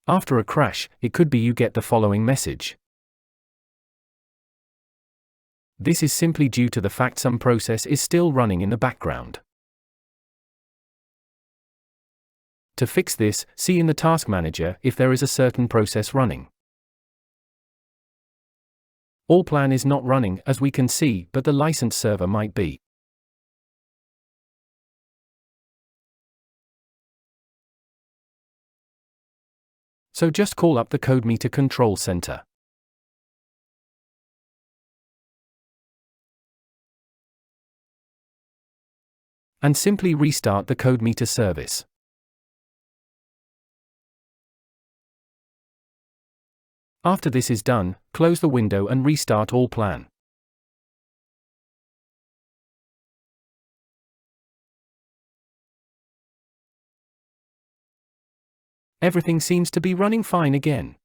After a crash, it could be you get the following message. This is simply due to the fact some process is still running in the background. To fix this, see in the Task Manager if there is a certain process running. Allplan is not running, as we can see, but the license server might be. So just call up the CodeMeter Control Center. And simply restart the CodeMeter service. After this is done, close the window and restart Allplan. Everything seems to be running fine again.